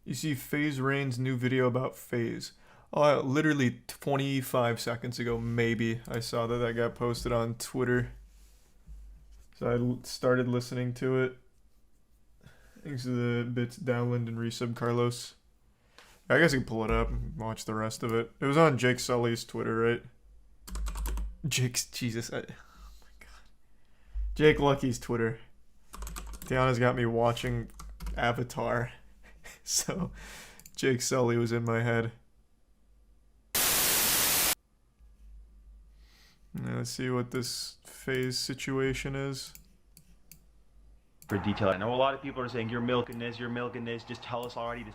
You see Faze Rain's new video about Faze. Literally 25 seconds ago, maybe, I saw that got posted on Twitter. So I started listening to it. Thanks to the bits Dowland and Resub Carlos. I guess I can pull it up and watch the rest of it. It was on Jake Sully's Twitter, right? Jesus. Oh my god. Jake Lucky's Twitter. Tiana's got me watching Avatar. So, Jake Sully was in my head. Now let's see what this Faze situation is. For detail, I know a lot of people are saying you're milking this, just tell us already.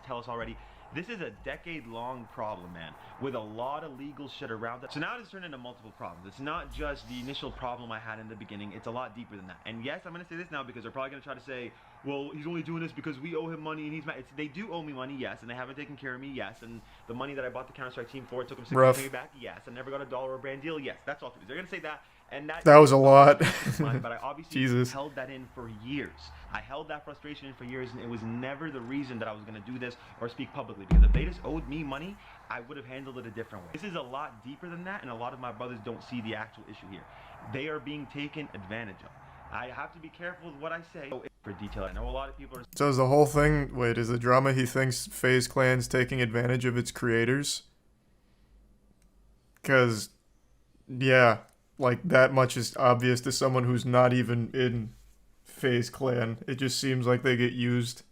This is a decade-long problem, man, with a lot of legal shit around it. So now it's turned into multiple problems. It's not just the initial problem I had in the beginning, it's a lot deeper than that. And yes, I'm gonna say this now because they're probably gonna try to say, well, he's only doing this because we owe him money and he's mad. They do owe me money, yes, and they haven't taken care of me, yes, and the money that I bought the Counter-Strike team for, it took them 6 months to pay me back, yes, I never got a dollar or brand deal, yes, that's all. They're gonna say that. And that was a lot. But I obviously held that in for years. I held that frustration in for years, and it was never the reason that I was going to do this or speak publicly. Because if they just owed me money, I would have handled it a different way. This is a lot deeper than that, and a lot of my brothers don't see the actual issue here. They are being taken advantage of. I have to be careful with what I say. For detail, I know a lot of people are... So is the whole thing... Wait, is the drama he thinks FaZe Clan's taking advantage of its creators? Because, yeah... Like, that much is obvious to someone who's not even in FaZe Clan. It just seems like they get used.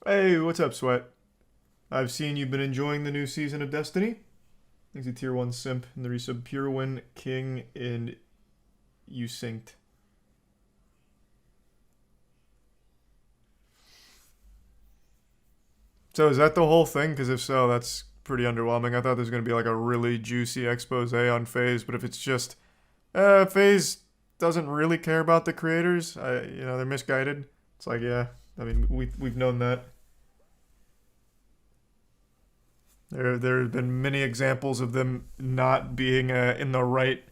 Hey, what's up, Sweat? I've seen you've been enjoying the new season of Destiny. Thanks to Tier 1 Simp and the resub Pure Win, King, and You Synced. So is that the whole thing? Because if so, that's pretty underwhelming. I thought there was going to be like a really juicy expose on FaZe, but if it's just FaZe doesn't really care about the creators, they're misguided. It's like, yeah, I mean, we've known that. There have been many examples of them not being in the right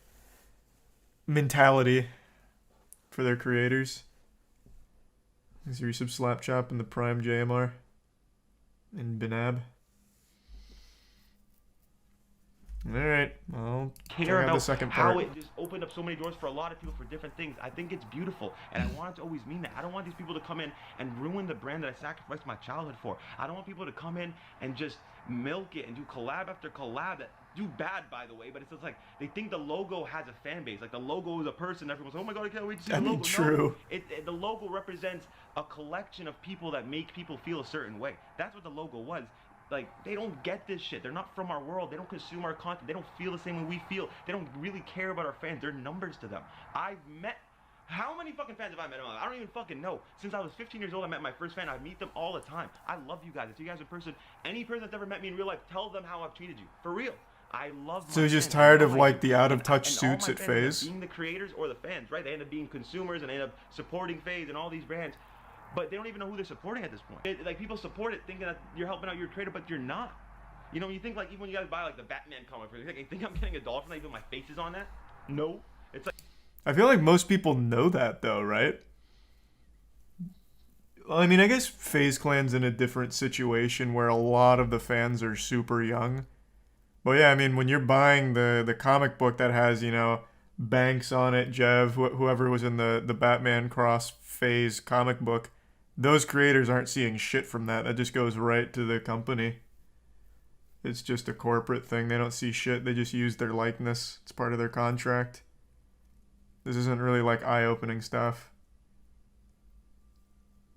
mentality for their creators. Is your resub Slap Chop in the Prime JMR? In Benab. Alright, I'll care about the second part. How it just opened up so many doors for a lot of people for different things. I think it's beautiful, and I want it to always mean that. I don't want these people to come in and ruin the brand that I sacrificed my childhood for. I don't want people to come in and just milk it and do collab after collab that do bad, by the way, but it's just like they think the logo has a fan base. Like the logo is a person. Everyone's like, oh my god, I can't wait to see the logo. True. No, the logo represents a collection of people that make people feel a certain way. That's what the logo was. Like, they don't get this shit. They're not from our world. They don't consume our content. They don't feel the same way we feel. They don't really care about our fans. They're numbers to them. I've met... How many fucking fans have I met? I don't even fucking know. Since I was 15 years old, I met my first fan. I meet them all the time. I love you guys. If you guys are in person, any person that's ever met me in real life, tell them how I've treated you. For real. I love my So you're just fans. tired of like the out-of-touch suits at FaZe? Being the creators or the fans, right? They end up being consumers and they end up supporting FaZe and all these brands. But they don't even know who they're supporting at this point. Like, people support it thinking that you're helping out your creator, but you're not. You know, you think like even when you guys buy like the Batman comic, you think I'm getting a dollar from that even my face is on that? No. It's like... I feel like most people know that though, right? Well, I mean, I guess FaZe Clan's in a different situation where a lot of the fans are super young. But yeah, I mean, when you're buying the comic book that has, Banks on it, Jev, whoever was in the Batman Cross FaZe comic book, those creators aren't seeing shit from that. That just goes right to the company. It's just a corporate thing. They don't see shit. They just use their likeness. It's part of their contract. This isn't really like eye-opening stuff.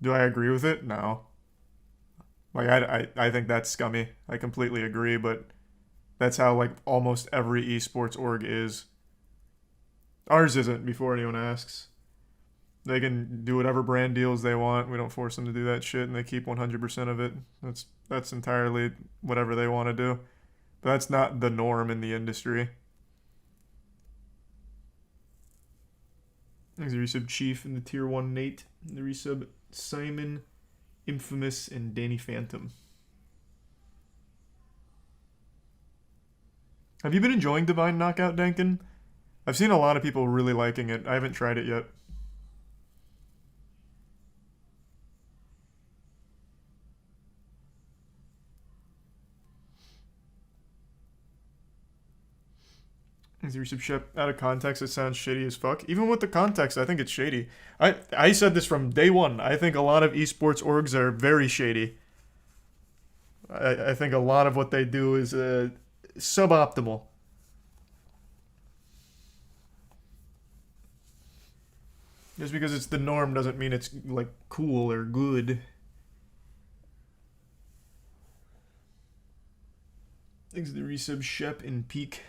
Do I agree with it? No. Like, I think that's scummy. I completely agree, but that's how like almost every esports org is. Ours isn't, before anyone asks. They can do whatever brand deals they want. We don't force them to do that shit, and they keep 100% of it. That's entirely whatever they want to do. But that's not the norm in the industry. Thanks, the resub Chief and the Tier 1 Nate. And the resub Simon, Infamous, and Danny Phantom. Have you been enjoying Divine Knockout, Dankin? I've seen a lot of people really liking it. I haven't tried it yet. Is your ship out of context? It sounds shady as fuck. Even with the context, I think it's shady. I said this from day one. I think a lot of esports orgs are very shady. I think a lot of what they do is suboptimal. Just because it's the norm doesn't mean it's like cool or good. Thanks to the resub Shep in peak.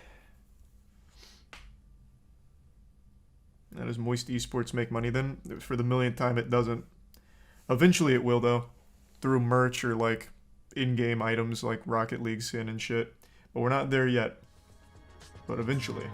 How does Moist Esports make money then? For the millionth time, it doesn't. Eventually it will, though. Through merch or, like, in-game items like Rocket League skin and shit. But we're not there yet. But eventually.